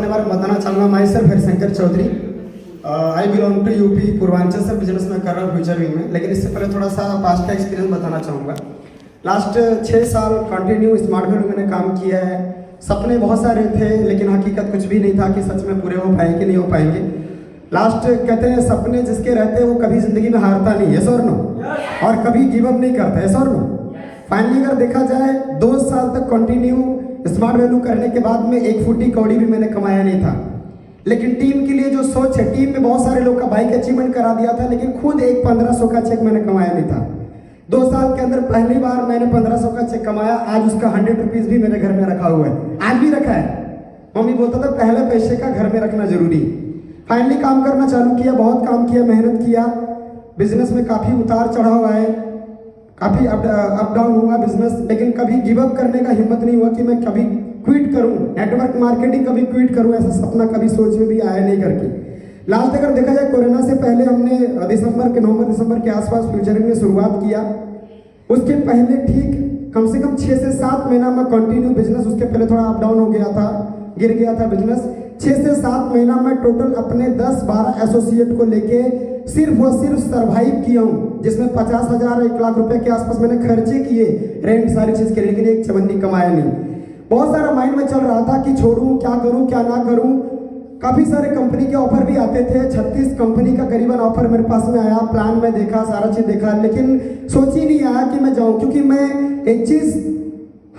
अपने बारे में बताना चाहूँगा। Myself Harishankar Chaudhary, I belong to UP Purvanchal से बिजनेस में कर रहा हूँ फ्यूचर विंग में। लेकिन इससे पहले थोड़ा सा पास्ट का एक्सपीरियंस बताना चाहूँगा। लास्ट 6 साल कंटिन्यू स्मार्ट वैल्यू मैंने काम किया है। सपने बहुत सारे थे लेकिन हकीकत कुछ भी नहीं था कि सच में पूरे हो पाएंगे नहीं हो पाएंगे। लास्ट कहते हैं सपने जिसके रहते हैं वो कभी जिंदगी में हारता नहीं है, सर नो, और कभी गिव अप नहीं करता है, सर नो। फाइनली अगर देखा जाए 2 साल तक कंटिन्यू स्मार्ट वैल्यू करने के बाद में 1 फुटी कौड़ी भी मैंने कमाया नहीं था। लेकिन टीम के लिए जो सोच है, टीम में बहुत सारे लोग का बाइक अचीवमेंट करा दिया था लेकिन खुद एक 1500 का चेक मैंने कमाया नहीं था। 2 साल के अंदर पहली बार मैंने 1500 का चेक कमाया। आज उसका 100 रुपीज भी मेरे घर में रखा हुआ है, आज भी रखा है। मम्मी बोलता था पहले पैसे का घर में रखना जरूरी। फाइनली काम करना चालू किया, बहुत काम किया, मेहनत किया। बिजनेस में काफ़ी उतार चढ़ाव आए, काफ़ी अप डाउन हुआ बिजनेस, लेकिन कभी गिव अप करने का हिम्मत नहीं हुआ कि मैं कभी क्विट करूं, नेटवर्क मार्केटिंग कभी क्विट करूं। ऐसा सपना कभी सोच में भी आया नहीं करके। लास्ट अगर देखा जाए कोरोना से पहले हमने नवंबर दिसंबर के आसपास फ्यूचरिंग में शुरुआत किया। उसके पहले ठीक कम से कम 6 से 7 महीना में कंटिन्यू बिजनेस, उसके पहले थोड़ा अप डाउन हो गया था, गिर गया था बिजनेस। 6 से 7 महीना में टोटल अपने 10-12 एसोसिएट को लेके सिर्फ और सिर्फ सर्वाइव किया हूँ, जिसमें 50,000 1 लाख रुपए के आसपास मैंने खर्चे किए रेंट सारी चीज के, लेकिन एक चवन्नी कमाया नहीं। बहुत सारा माइंड में चल रहा था कि छोड़ूं, क्या करूं क्या ना करूं। काफी सारे कंपनी के ऑफर भी आते थे, 36 कंपनी का करीबन ऑफर मेरे पास में आया। प्लान में देखा, सारा चीज देखा, लेकिन सोच ही नहीं आया कि मैं जाऊं, क्योंकि मैं एक चीज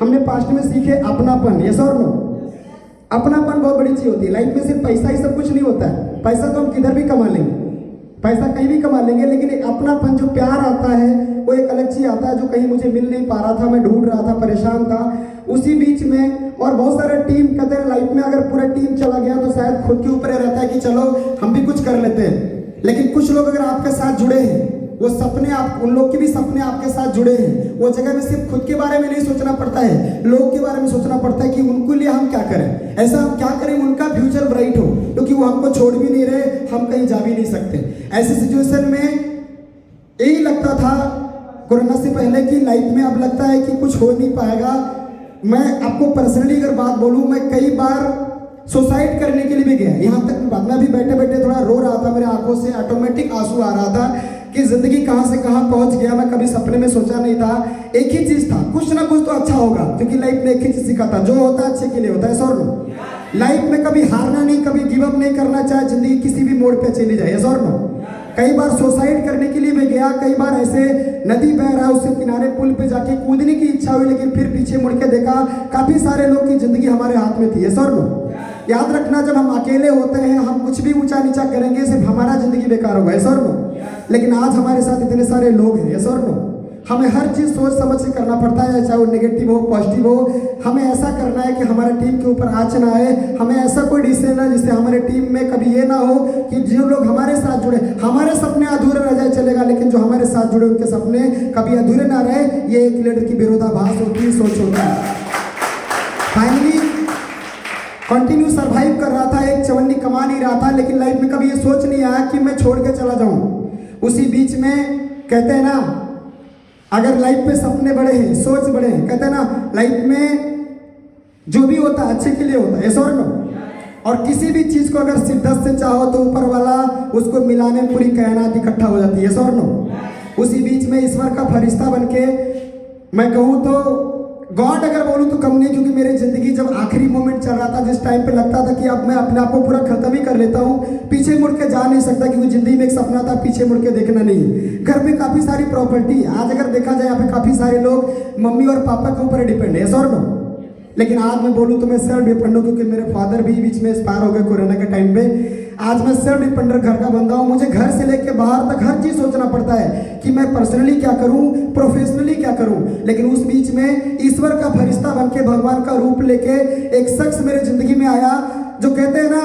हमने पास्ट में सीखे, अपनापन। यस और नो? अपनापन बहुत बड़ी चीज होती है लाइफ में। सिर्फ पैसा ही सब कुछ नहीं होता है। पैसा तो हम किधर भी कमा लेंगे, पैसा कहीं भी कमा लेंगे, लेकिन एक अपनापन जो प्यार आता है वो एक अलग चीज आता है, जो कहीं मुझे मिल नहीं पा रहा था। मैं ढूंढ रहा था, परेशान था उसी बीच में। और बहुत सारे टीम कहते हैं लाइफ में अगर पूरा टीम चला गया तो शायद खुद के ऊपर रहता है कि चलो हम भी कुछ कर लेते हैं। लेकिन कुछ लोग अगर आपके साथ जुड़े हैं, वो सपने आप, उन लोग के भी सपने आपके साथ जुड़े हैं। वो जगह में सिर्फ खुद के बारे में नहीं सोचना पड़ता है, लोग के बारे में सोचना पड़ता है कि उनके लिए हम क्या करें, ऐसा हम क्या करें उनका फ्यूचर ब्राइट हो, क्योंकि वो हमको छोड़ भी नहीं रहे, हम कहीं जा भी नहीं सकते। ऐसी सिचुएशन में यही लगता था कोरोना से पहले की लाइफ में, अब लगता है कि कुछ हो नहीं पाएगा। मैं आपको पर्सनली अगर बात बोलूं, मैं कई बार सुसाइड करने के लिए भी गया। यहाँ तक बात, मैं भी बैठे बैठे थोड़ा रो रहा था, मेरे आंखों से ऑटोमेटिक आंसू आ रहा था कि जिंदगी कहाँ से कहाँ पहुंच गया। मैं कभी सपने में सोचा नहीं था। एक ही चीज था, कुछ ना कुछ तो अच्छा होगा, क्योंकि लाइफ ने एक ही चीज सिखा था, जो होता है अच्छे के लिए होता है। सर नो, लाइफ में कभी हारना नहीं, कभी गिव अप नहीं करना, चाहे जिंदगी किसी भी मोड़ पे चली जाए। सर नो, कई बार सुसाइड करने के लिए भी गया, कई बार ऐसे नदी बह रहा है उससे किनारे पुल पे जाके कूदने की इच्छा हुई, लेकिन फिर पीछे मुड़ के देखा काफी सारे लोग की जिंदगी हमारे हाथ में थी। है सर नो? याद रखना, जब हम अकेले होते हैं हम कुछ भी ऊंचा नीचा करेंगे, सिर्फ हमारा जिंदगी बेकार होगा। है सर नो? लेकिन आज हमारे साथ इतने सारे लोग हैं। है सर नो? हमें हर चीज सोच समझ के करना पड़ता है, चाहे वो नेगेटिव हो पॉजिटिव हो। हमें ऐसा करना है कि हमारे टीम के ऊपर आँच ना आए। हमें ऐसा कोई डिसीजन है जिससे हमारे टीम में कभी ये ना हो कि जो लोग हमारे साथ जुड़े, हमारे सपने अधूरे रह जाए चलेगा, लेकिन जो हमारे साथ जुड़े उनके सपने कभी अधूरे ना रहे। ये एक लीडर की विरोधाभास होती है, सोच होती है। फाइनली कंटिन्यू सर्वाइव कर रहा था, एक चवन्नी कमा नहीं रहा था, लेकिन लाइफ में कभी ये सोच नहीं आया कि मैं छोड़ के चला जाऊं। उसी बीच में कहते हैं ना, अगर लाइफ में सपने बड़े हैं, सोच बड़े हैं, कहते हैं ना लाइफ में जो भी होता है अच्छे के लिए होता है। ऐसा और नो? और किसी भी चीज को अगर शिद्दत से चाहो तो ऊपर वाला उसको मिलाने में पूरी कायनात इकट्ठा हो जाती है। ऐसा और नो? उसी बीच में ईश्वर का फरिश्ता बनके मैं कहूँ तो गॉड अगर बोलूँ तो कम नहीं, क्योंकि मेरी जिंदगी जब आखिरी मोमेंट चल रहा था, जिस टाइम पे लगता था कि अब मैं अपने आप को पूरा खत्म ही कर लेता हूँ, पीछे मुड़ के जा नहीं सकता, क्योंकि जिंदगी में एक सपना था, पीछे मुड़ के देखना नहीं। घर में काफी सारी प्रॉपर्टी, आज अगर देखा जाए यहाँ पे काफी सारे लोग मम्मी और पापा के ऊपर डिपेंड है। और नो? लेकिन आज मैं बोलूँ तो मैं सेल्फ डिपेंड हूँ, क्योंकि मेरे फादर भी बीच में एक्सपायर हो गए कोरोना के टाइम पे। आज मैं सेल्फ डिपेंडेंट घर का बंदा हूँ। मुझे घर से लेके बाहर तक हर चीज सोचना पड़ता है कि मैं पर्सनली क्या करूँ, प्रोफेशनली क्या करूँ। लेकिन उस बीच में ईश्वर का फरिश्ता बनके, भगवान का रूप लेके एक शख्स मेरे जिंदगी में आया, जो कहते हैं ना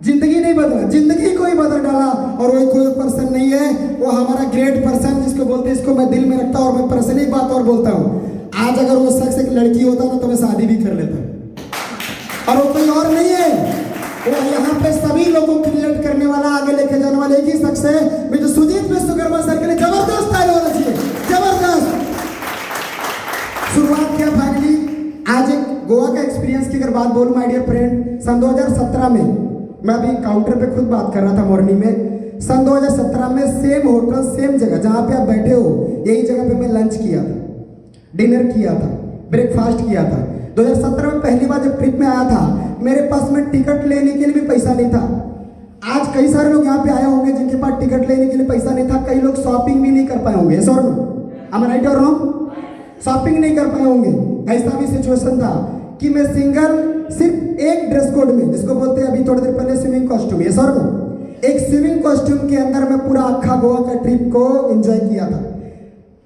जिंदगी नहीं बदला, जिंदगी को ही बदल डाला। और वो कोई पर्सन नहीं है, वो हमारा ग्रेट पर्सन जिसको बोलते हैं, इसको मैं दिल में रखता हूँ। और मैं पर्सन एक बात और बोलता हूँ, आज अगर वो शख्स एक लड़की होता ना तो मैं शादी भी कर लेता। और वो कोई और नहीं है, वो यहाँ पे सभी लोगों को रिलेट करने वाला, आगे लेके जाने वाला एक ही शख्स है। मुझे सुजीत विश्वकर्मा सर के लिए जबरदस्त ताली होना चाहिए, जबरदस्त। शुरुआत किया फाइनली आज एक गोवा का एक्सपीरियंस की अगर बात बोलूं माय डियर फ्रेंड, सन 2017 में, मैं अभी काउंटर पे खुद बात कर रहा था मॉर्निंग में, सन 2017 में सेम होटल सेम जगह जहाँ पे आप बैठे हो यही जगह पे मैं लंच किया था, डिनर किया था, ब्रेकफास्ट किया था। 2017 में पहली बार जब ट्रिप में आया था मेरे पास में टिकट लेने के लिए भी पैसा नहीं था। आज कई सारे लोग यहाँ पे आए होंगे जिनके पास टिकट लेने के लिए पैसा नहीं था, कई लोग शॉपिंग भी नहीं कर पाए होंगे, sir am I right or wrong? Shopping नहीं कर पाए होंगे। ऐसा भी सिचुएशन था कि मैं सिंगल सिर्फ एक ड्रेस कोड में, जिसको बोलते हैं अभी थोड़ी देर पहले स्विमिंग कॉस्ट्यूम, ये सर एक स्विमिंग कॉस्ट्यूम के अंदर मैं पूरा अक्खा गोवा का ट्रिप को एंजॉय किया था।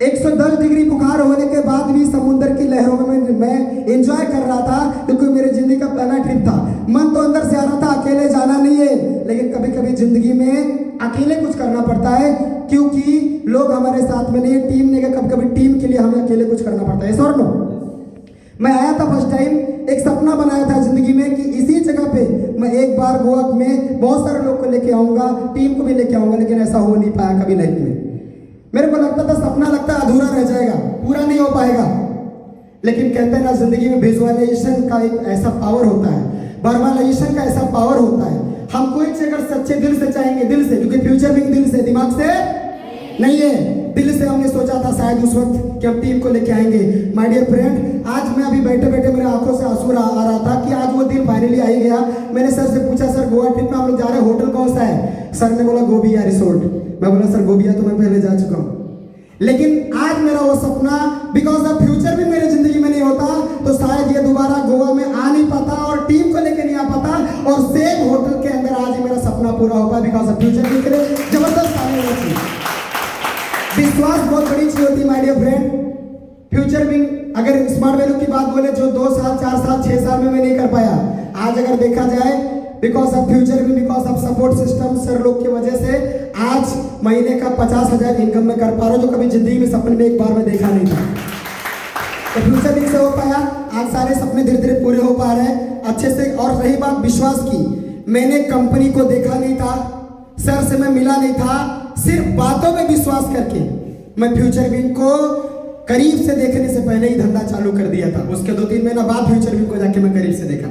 110 डिग्री बुखार होने के बाद भी समुद्र की लहरों में मैं एंजॉय कर रहा था, क्योंकि मेरी जिंदगी का पहला ट्रिप था। मन तो अंदर से आ रहा था अकेले जाना नहीं है, लेकिन कभी कभी जिंदगी में अकेले कुछ करना पड़ता है, क्योंकि लोग हमारे साथ में नहीं है, टीम नहीं है, कभी कभी टीम के लिए हमें अकेले कुछ करना पड़ता है। सर नो मैं आया था फर्स्ट टाइम, एक सपना बनाया था जिंदगी में कि इसी जगह पे मैं एक बार गोवा में बहुत सारे लोग को लेके आऊंगा, टीम को भी लेके आऊंगा, लेकिन ऐसा हो नहीं पाया कभी लाइफ में। मेरे को लगता था सपना लगता है अधूरा रह जाएगा, पूरा नहीं हो पाएगा, लेकिन कहते हैं ना जिंदगी में विजुअलाइजेशन का एक ऐसा पावर होता है, वर्बलाइजेशन का ऐसा पावर होता है। हम कोई चीज अगर सच्चे दिल से चाहेंगे, दिल से, क्योंकि फ्यूचर भी दिल से, दिमाग से नहीं है, दिल से हमने सोचा था शायद उस वक्त कि हम टीम को लेके आएंगे। माय डियर फ्रेंड, आज मैं अभी बैठे बैठे मेरे आंखों से आंसू आ रहा था कि आज वो दिन फाइनली आ ही गया। मैंने सर से पूछा, सर गोवा ट्रिप में हम लोग जा रहे हैं, होटल कौन सा है? सर ने बोला गोबिया रिसोर्ट। मैं बोला सर गोबिया तो मैं पहले जा चुका हूँ, लेकिन आज मेरा वो सपना, बिकॉज ऑफ फ्यूचर भी मेरी जिंदगी में नहीं होता तो शायद ये दोबारा गोवा में आ नहीं पाता और टीम को लेकर नहीं आ पाता, और सेम होटल के अंदर आज ही मेरा सपना पूरा हो पाया, बिकॉज ऑफ फ्यूचर के लिए जबरदस्त आने वाली चीज। विश्वास बहुत बड़ी चीज होती है माय डियर फ्रेंड। फ्यूचर में अगर स्मार्ट वैल्यू की बात बोले, जो 2 साल 4 साल 6 साल में मैं नहीं कर पाया, आज अगर देखा जाए बिकॉज ऑफ फ्यूचर में, because of support system sir लोग की वजह से आज महीने का 50,000 इनकम में कर पा रहा हूँ, जो कभी जिंदगी में सपने में एक बार में देखा नहीं था। तो फ्यूचर में से हो पाया, आज सारे सपने धीरे धीरे पूरे हो पा रहे हैं अच्छे से। और रही बात विश्वास की, मैंने कंपनी को देखा नहीं था, सर से मैं मिला नहीं था, सिर्फ बातों में विश्वास करके मैं फ्यूचर विंग को करीब से देखने से पहले ही धंधा चालू कर दिया था। उसके 2-3 महीना बाद फ्यूचर विंग को जाके मैं करीब से देखा।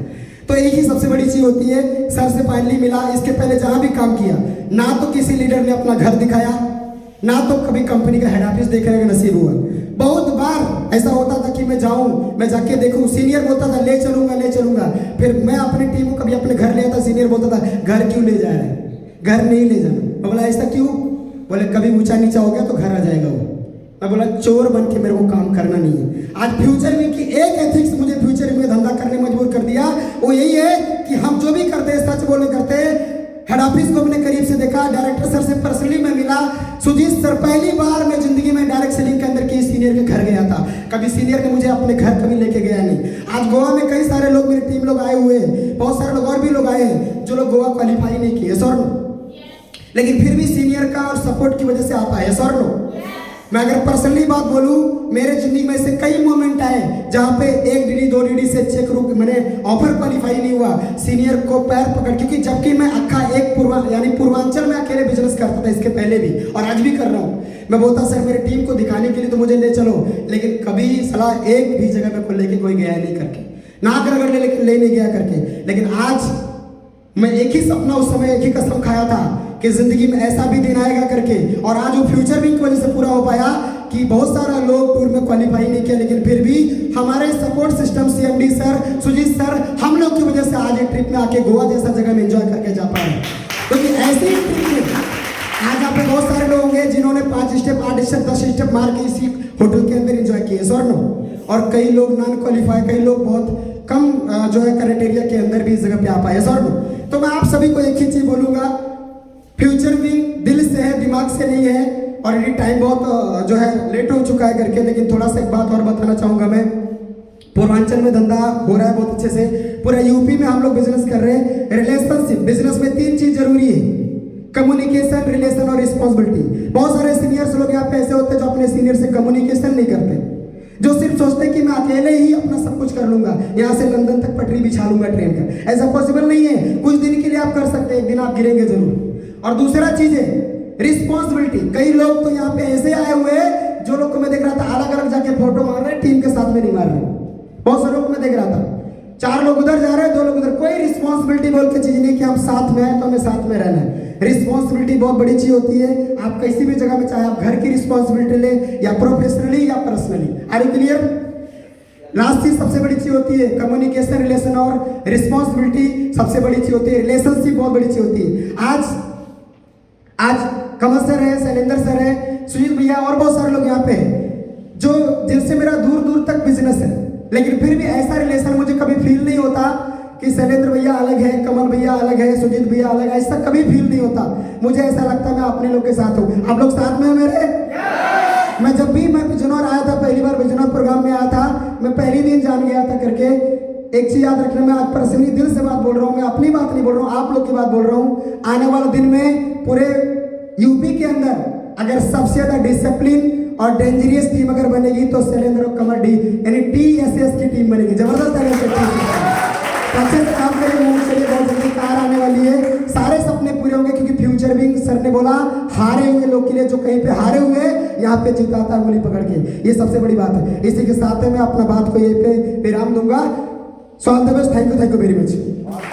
तो एक ही सबसे बड़ी चीज होती है, सर से फाइनली मिला। इसके पहले जहां भी काम किया, ना तो किसी लीडर ने अपना घर दिखाया, ना तो कभी कंपनी का हेड ऑफिस देखने का नसीब हुआ। बहुत बार ऐसा होता था कि मैं जाऊं, मैं जाके देखूं, सीनियर बोलता था ले चलूंगा, फिर मैं अपनी टीम को कभी अपने घर ले आता, सीनियर बोलता था घर क्यों ले जा रहे हैं, घर नहीं ले जाना। मैं बोला ऐसा क्यों? बोले कभी ऊंचा नीचा हो गया तो घर आ जाएगा वो। मैं बोला चोर बन के मेरे को काम करना नहीं है। आज फ्यूचर में की एक एथिक्स मुझे फ्यूचर में धंधा करने मजबूर कर दिया, वो यही है कि हम जो भी करते हैं सच बोलने करते हैं। हेड ऑफिस को मैंने करीब से देखा, डायरेक्टर सर से पर्सनली मैं मिला। सुजीत सर, पहली बार मैं जिंदगी में डायरेक्ट सेलिंग के अंदर की सीनियर के घर गया था, कभी सीनियर ने मुझे अपने घर कभी लेके गया नहीं। आज गोवा में कई सारे लोग, मेरी टीम लोग आए हुए हैं, बहुत सारे लोग और भी लोग आए हैं जो लोग गोवा क्वालिफाई नहीं किए, सर नो, लेकिन फिर भी सीनियर का और सपोर्ट की वजह से आता है, सर नो। मैं अगर पर्सनली बात बोलूं, मेरे जिंदगी में से कई मोमेंट आए जहां पे 1 DD 2 DD से चेक रुक मैंने ऑफर क्वालिफाई नहीं हुआ, सीनियर को पैर पकड़, क्योंकि जबकि मैं अक्खा एक पूर्वांचल में अकेले बिजनेस करता था इसके पहले भी, और आज भी कर रहा हूँ। मैं बोलता सर मेरी टीम को दिखाने के लिए तो मुझे ले चलो, लेकिन कभी सलाह एक भी जगह पे को लेके कोई गया नहीं करके, ना कर अगर ले नहीं गया करके। लेकिन आज मैं एक ही सपना, उस समय एक ही कसम खाया था कि जिंदगी में ऐसा भी दिन आएगा करके, और आज वो फ्यूचर विंग की वजह से पूरा हो पाया कि बहुत सारा लोग टूर में क्वालिफाई नहीं किया, लेकिन फिर भी हमारे support system CMD sir, Sujit sir, हम लोग की वजह से आज एक ट्रिप में आके गोवा जैसा जगह में एंजॉय करके जा पाए। क्योंकि ऐसी ट्रिप में आज आप बहुत सारे लोग होंगे जिन्होंने 5 स्टेप 8 स्टेप 10 स्टेप मार के इसी होटल के अंदर एंजॉय किए, सर नो। और कई लोग नॉन क्वालिफाई, कई लोग बहुत कम जो है क्राइटेरिया के अंदर भी इस जगह पे आ पाए, सर नो। तो मैं आप सभी को एक ही चीज बोलूंगा, फ्यूचर विंग दिल से है, दिमाग से नहीं है। और ये टाइम बहुत जो है लेट हो चुका है करके, लेकिन थोड़ा सा एक बात और बताना चाहूंगा मैं। पूर्वांचल में धंधा हो रहा है बहुत अच्छे से, पूरा यूपी में हम लोग बिजनेस कर रहे हैं। रिलेशनशिप बिजनेस में 3 चीज जरूरी है, कम्युनिकेशन, रिलेशन और रिस्पॉन्सिबिलिटी। बहुत सारे सीनियर्स लोग यहाँ पे ऐसे होते हैं जो अपने सीनियर से कम्युनिकेशन नहीं करते, जो सिर्फ सोचते हैं कि मैं अकेले ही अपना सब कुछ कर लूंगा, यहाँ से लंदन तक पटरी बिछा लूंगा ट्रेन का। ऐसा पॉसिबल नहीं है, कुछ दिन के लिए आप कर सकते हैं, एक दिन आप गिरेंगे जरूर। और दूसरा चीज है रिस्पॉन्सिबिलिटी। कई लोग तो यहाँ पे ऐसे आए हुए हैं, जो लोग को मैं देख रहा था अलग अलग जाके फोटो मार रहे हैं, टीम के साथ में नहीं मार रहे। बहुत सारे लोग मैं देख रहा था 4 लोग उधर जा रहे हैं, 2 लोग उधर, कोई रिस्पॉन्सिबिलिटी बोल के चीज नहीं कि हम साथ में हैं तो हमें साथ में रहना है। रिस्पॉन्सिबिलिटी बहुत बड़ी चीज होती है। आप किसी भी जगह में, चाहे आप घर की रिस्पॉन्सिबिलिटी ले या प्रोफेशनली या personally, are you clear? Last चीज सबसे बड़ी चीज होती है कम्युनिकेशन, रिलेशन, और रिस्पॉन्सिबिलिटी सबसे बड़ी चीज होती है। रिलेशनशिप बहुत बड़ी चीज होती है। आज कमल सर है, शैलेंद्र सर है, सुजीत भैया और बहुत सारे लोग यहाँ पे हैं जो जिनसे मेरा दूर दूर तक बिजनेस है, लेकिन फिर भी ऐसा रिलेशन मुझे कभी फील नहीं होता कि शैलेंद्र भैया अलग है, कमल भैया अलग है, सुजीत भैया अलग है, ऐसा कभी फील नहीं होता। मुझे ऐसा लगता है मैं अपने लोग के साथ हूँ। आप लोग साथ में हो मेरे? मैं जब भी मैं बिजनौर आया था, पहली बार बिजनौर प्रोग्राम में आया था, मैं पहली दिन जान गया था करके। एक चीज याद रखना, मैं आज पर्सनली दिल से बात बोल रहा हूँ, मैं अपनी बात नहीं बोल रहा हूँ, आप लोग की बात बोल रहा हूँ। आने वाले दिन में पूरे यूपी के अंदर अगर सबसे ज्यादा डिसिप्लिन और डेंजरियस टीम अगर बनेगी तो शैलेंद्र और कमल डी यानी TSS की टीम बनेगी। जबरदस्त तरीके से अच्छे से काम करेंगे। चलिए, बहुत जल्दी कार आने वाली है, सारे सपने पूरे होंगे, क्योंकि फ्यूचर विंग सर ने बोला हारे हुए लोग के लिए, जो कहीं पे हारे हुए यहाँ पे जिताता है उंगली पकड़ के। ये सबसे बड़ी बात है। इसी के साथ मैं अपना बात को यहीं पे विराम दूंगा। So all the best, thank you very much.